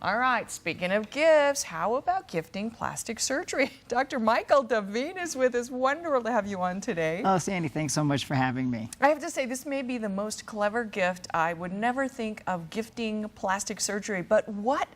All right, speaking of gifts, how about gifting plastic surgery? Dr. Michael Desvigne is with us. Wonderful to have you on today. Oh, Sandy, thanks so much for having me. I have to say, this may be the most clever gift. I would never think of gifting plastic surgery, but what?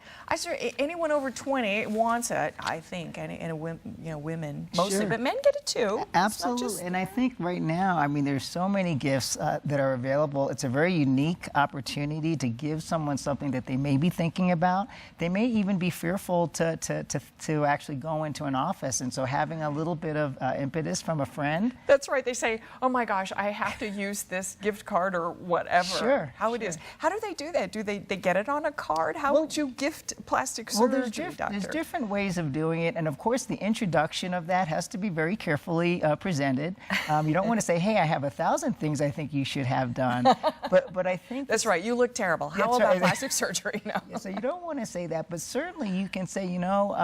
Anyone over 20 wants it, I think, and women mostly, Sure. but men get it too. Absolutely, and I think right now, I mean, there's so many gifts that are available. It's a very unique opportunity to give someone something that they may be thinking about. They may even be fearful to actually go into an office, and so having a little bit of impetus from a friend. That's right. They say, oh my gosh, I have to use this gift card or whatever. Sure. How it is. How do they do that? Do they get it on a card? How would you gift plastic surgery, doctor? There's different ways of doing it, and of course the introduction of that has to be very carefully presented. You don't want to say, hey, I have 1,000 things I think you should have done, but I think that's right. You look terrible. How about plastic surgery now? Yeah, so you don't want to say that, but certainly you can say,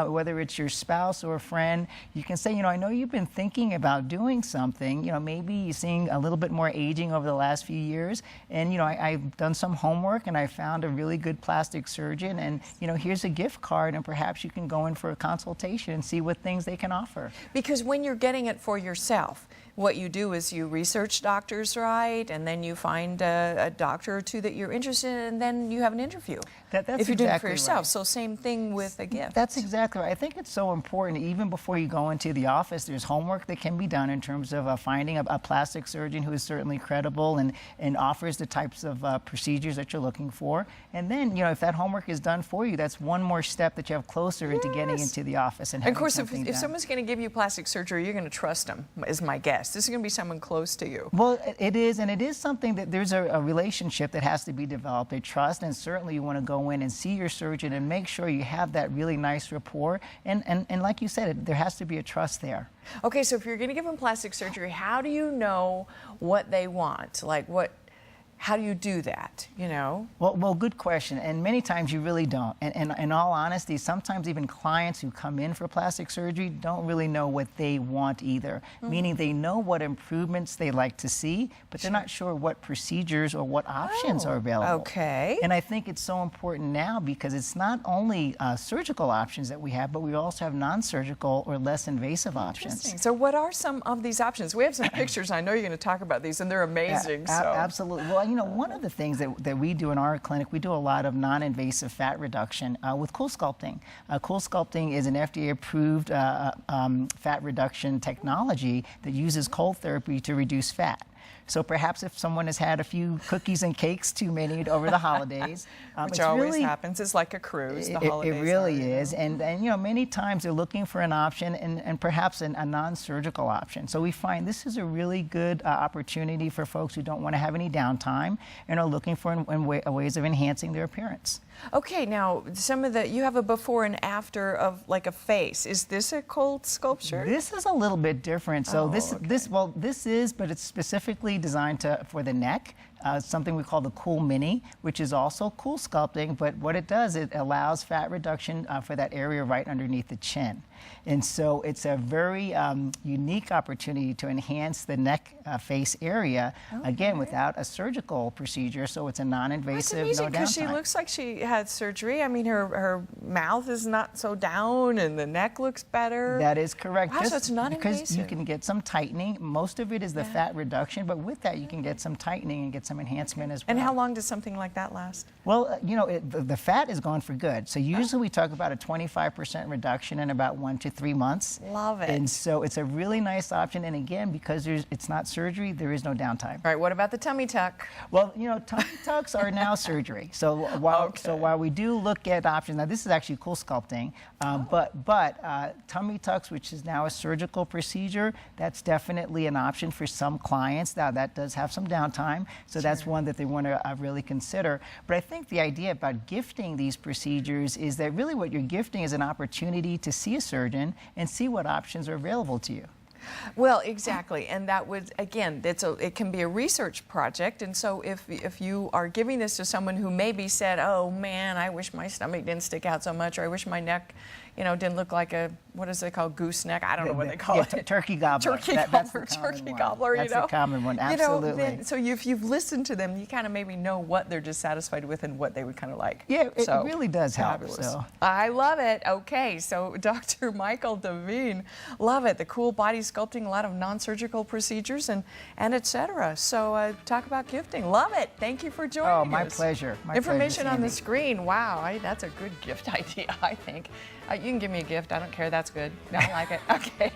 whether it's your spouse or a friend, you can say, I know you've been thinking about doing something. Maybe you're seeing a little bit more aging over the last few years, and I've done some homework and I found a really good plastic surgeon, and here's a gift card, and perhaps you can go in for a consultation and see what things they can offer. Because when you're getting it for yourself, what you do is you research doctors, right? And then you find a doctor or two that you're interested in, and then you have an interview. That's if you're doing it for exactly yourself. Right. So same thing with a gift. That's exactly right. I think it's so important, even before you go into the office, there's homework that can be done in terms of finding a plastic surgeon who is certainly credible and offers the types of procedures that you're looking for. And then, if that homework is done for you, that's one more step that you have closer into getting into the office. And of course, if done. someone's going to give you plastic surgery, you're going to trust them, is my guess. This is going to be someone close to you. Well, it is, and it is something that there's a relationship that has to be developed, a trust, and certainly you want to go in and see your surgeon and make sure you have that really nice rapport. And like you said, there has to be a trust there. Okay, so if you're going to give them plastic surgery, how do you know what they want? Like how do you do that, Well, good question. And many times you really don't. And in all honesty, sometimes even clients who come in for plastic surgery don't really know what they want either. Meaning they know what improvements they like to see, but they're not sure what procedures or what options are available. Okay. And I think it's so important now because it's not only surgical options that we have, but we also have non-surgical or less invasive options. So what are some of these options? We have some pictures. I know you're going to talk about these, and they're amazing. Absolutely. Well, one of the things that we do in our clinic, we do a lot of non-invasive fat reduction with Cool Sculpting. Cool Sculpting is an FDA-approved fat reduction technology that uses cold therapy to reduce fat. So perhaps if someone has had a few cookies and cakes too many over the holidays, which always happens, it's like a cruise. The holidays it really is, and many times they're looking for an option and perhaps a non-surgical option. So we find this is a really good opportunity for folks who don't want to have any downtime and are looking for ways of enhancing their appearance. Okay, now you have a before and after of like a face. Is this a cold sculpture? This is a little bit different. So this is, but it's specifically designed for the neck. Something we call the Cool Mini, which is also Cool Sculpting, but what it does, it allows fat reduction for that area right underneath the chin. And so it's a very unique opportunity to enhance the neck face area, again, without a surgical procedure, so it's a non-invasive, no downtime. That's amazing, because she looks like she had surgery. I mean, her mouth is not so down, and the neck looks better. That is correct. Wow, so it's non-invasive. Because you can get some tightening. Most of it is the fat reduction, but with that, you can get some tightening and get some enhancement as well. And how long does something like that last? Well, the fat is gone for good. So usually we talk about a 25% reduction in about 1 to 3 months. Love it. And so it's a really nice option. And again, because it's not surgery, there is no downtime. All right, what about the tummy tuck? Well, tummy tucks are now surgery. So while we do look at options, now this is actually Cool Sculpting, but tummy tucks, which is now a surgical procedure, that's definitely an option for some clients. Now that does have some downtime, so that's one that they want to really consider. But I think the idea about gifting these procedures is that really what you're gifting is an opportunity to see a surgeon and see what options are available to you. Well, exactly, and that would, again, it can be a research project, and so if you are giving this to someone who maybe said, oh man, I wish my stomach didn't stick out so much, or I wish my neck, didn't look like a, what is it called, gooseneck? I don't know what they call it. Turkey gobbler. Turkey That's the gobbler, common turkey one. gobbler, That's the common one, absolutely. Then, so if you've listened to them, you kind of maybe know what they're dissatisfied with and what they would kind of like. Yeah, it really does help. Fabulous. So. I love it. Okay, so Dr. Michael Desvigne, love it. The cool body sculpting, a lot of non-surgical procedures and et cetera. So talk about gifting. Love it. Thank you for joining us. Oh, my pleasure. My Information pleasure, on the Sandy. screen. Wow, that's a good gift idea, I think. You can give me a gift. I don't care. That's good. I like it. Okay.